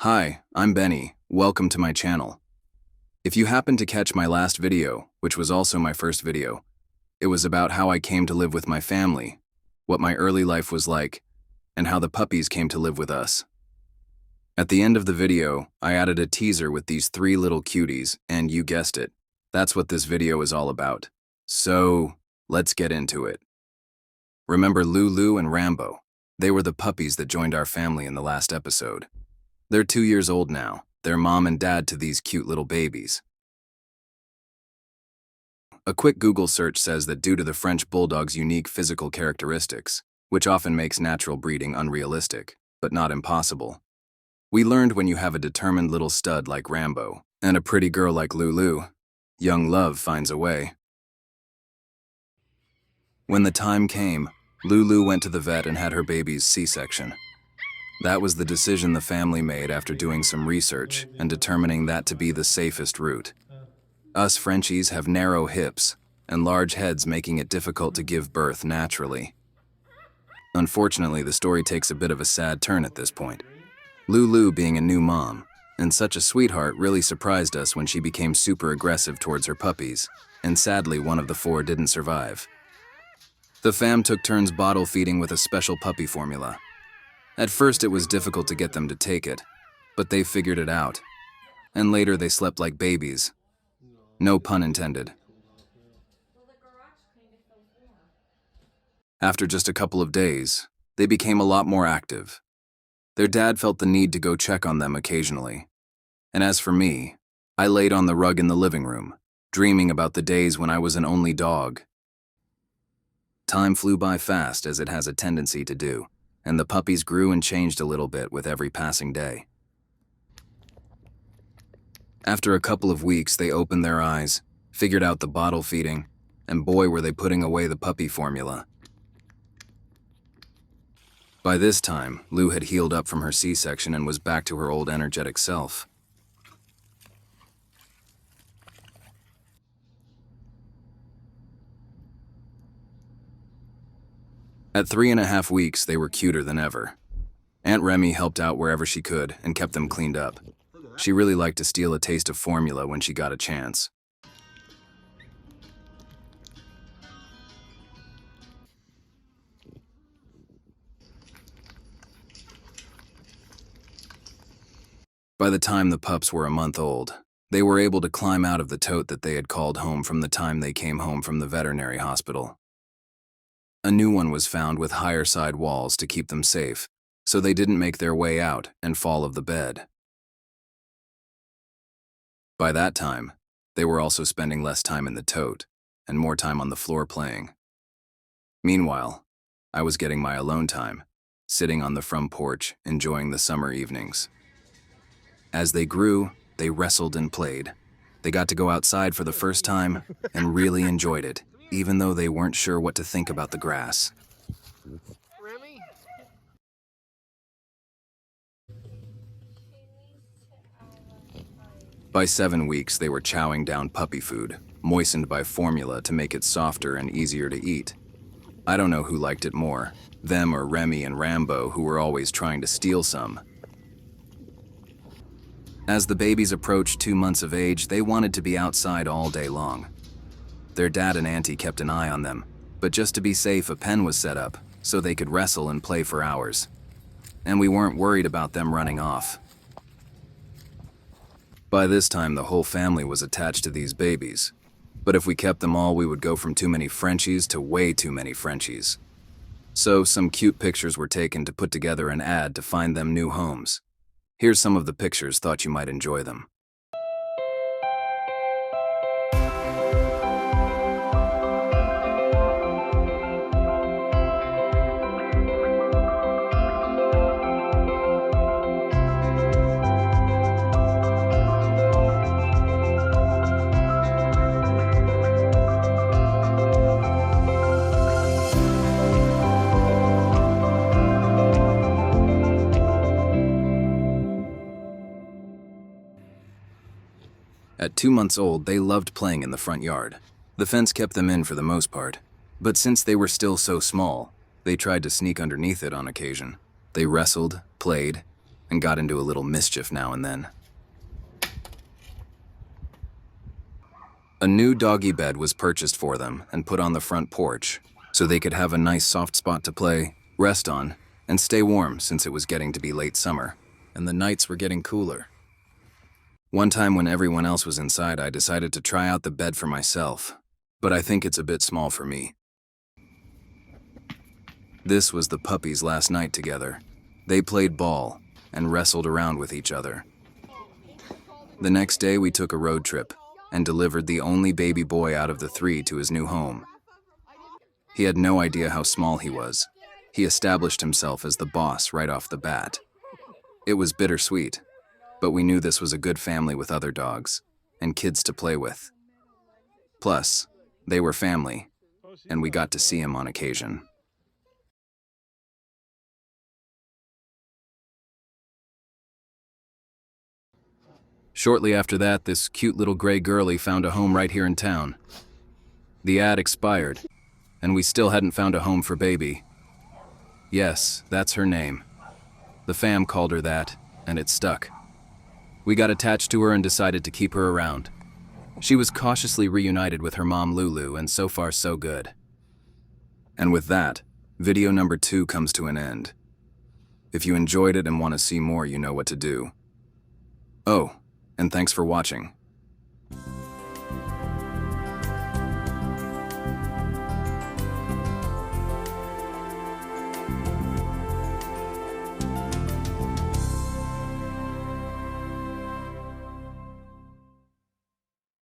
Hi, I'm Benny. Welcome to my channel. If you happened to catch my last video, which was also my first video, it was about how I came to live with my family, what my early life was like, and how the puppies came to live with us. At the end of the video, I added a teaser with these 3 little cuties, and you guessed it, that's what this video is all about. So, let's get into it. Remember Lulu and Rambo? They were the puppies that joined our family in the last episode. They're 2 years old now. They're mom and dad to these cute little babies. A quick Google search says that due to the French Bulldog's unique physical characteristics, which often makes natural breeding unrealistic, but not impossible, we learned when you have a determined little stud like Rambo and a pretty girl like Lulu, young love finds a way. When the time came, Lulu went to the vet and had her baby's C-section. That was the decision the family made after doing some research and determining that to be the safest route. Us Frenchies have narrow hips and large heads, making it difficult to give birth naturally. Unfortunately, the story takes a bit of a sad turn at this point. Lulu, being a new mom and such a sweetheart, really surprised us when she became super aggressive towards her puppies, and sadly one of the 4 didn't survive. The fam took turns bottle feeding with a special puppy formula. At first it was difficult to get them to take it, but they figured it out. And later they slept like babies. No pun intended. After just a couple of days, they became a lot more active. Their dad felt the need to go check on them occasionally. And as for me, I laid on the rug in the living room, dreaming about the days when I was an only dog. Time flew by fast, as it has a tendency to do, and the puppies grew and changed a little bit with every passing day. After a couple of weeks, they opened their eyes, figured out the bottle feeding, and boy were they putting away the puppy formula. By this time, Lou had healed up from her C-section and was back to her old energetic self. At 3.5 weeks, they were cuter than ever. Aunt Remy helped out wherever she could and kept them cleaned up. She really liked to steal a taste of formula when she got a chance. By the time the pups were a month old, they were able to climb out of the tote that they had called home from the time they came home from the veterinary hospital. A new one was found with higher side walls to keep them safe, so they didn't make their way out and fall of the bed. By that time, they were also spending less time in the tote and more time on the floor playing. Meanwhile, I was getting my alone time, sitting on the front porch, enjoying the summer evenings. As they grew, they wrestled and played. They got to go outside for the first time and really enjoyed it, even though they weren't sure what to think about the grass. By 7 weeks, they were chowing down puppy food, moistened by formula to make it softer and easier to eat. I don't know who liked it more, them or Remy and Rambo, who were always trying to steal some. As the babies approached 2 months of age, they wanted to be outside all day long. Their dad and auntie kept an eye on them, but just to be safe, a pen was set up so they could wrestle and play for hours. And we weren't worried about them running off. By this time, the whole family was attached to these babies. But if we kept them all, we would go from too many Frenchies to way too many Frenchies. So some cute pictures were taken to put together an ad to find them new homes. Here's some of the pictures, thought you might enjoy them. At 2 months old, they loved playing in the front yard. The fence kept them in for the most part, but since they were still so small, they tried to sneak underneath it on occasion. They wrestled, played, and got into a little mischief now and then. A new doggy bed was purchased for them and put on the front porch, so they could have a nice soft spot to play, rest on, and stay warm since it was getting to be late summer, and the nights were getting cooler. One time when everyone else was inside, I decided to try out the bed for myself, but I think it's a bit small for me. This was the puppies last night together. They played ball and wrestled around with each other. The next day we took a road trip and delivered the only baby boy out of the 3 to his new home. He had no idea how small he was. He established himself as the boss right off the bat. It was bittersweet, but we knew this was a good family with other dogs and kids to play with. Plus, they were family, and we got to see him on occasion. Shortly after that, this cute little gray girlie found a home right here in town. The ad expired, and we still hadn't found a home for Baby. Yes, that's her name. The fam called her that, and it stuck. We got attached to her and decided to keep her around. She was cautiously reunited with her mom Lulu, and so far so good. And with that, video number 2 comes to an end. If you enjoyed it and want to see more, you know what to do. Oh, and thanks for watching.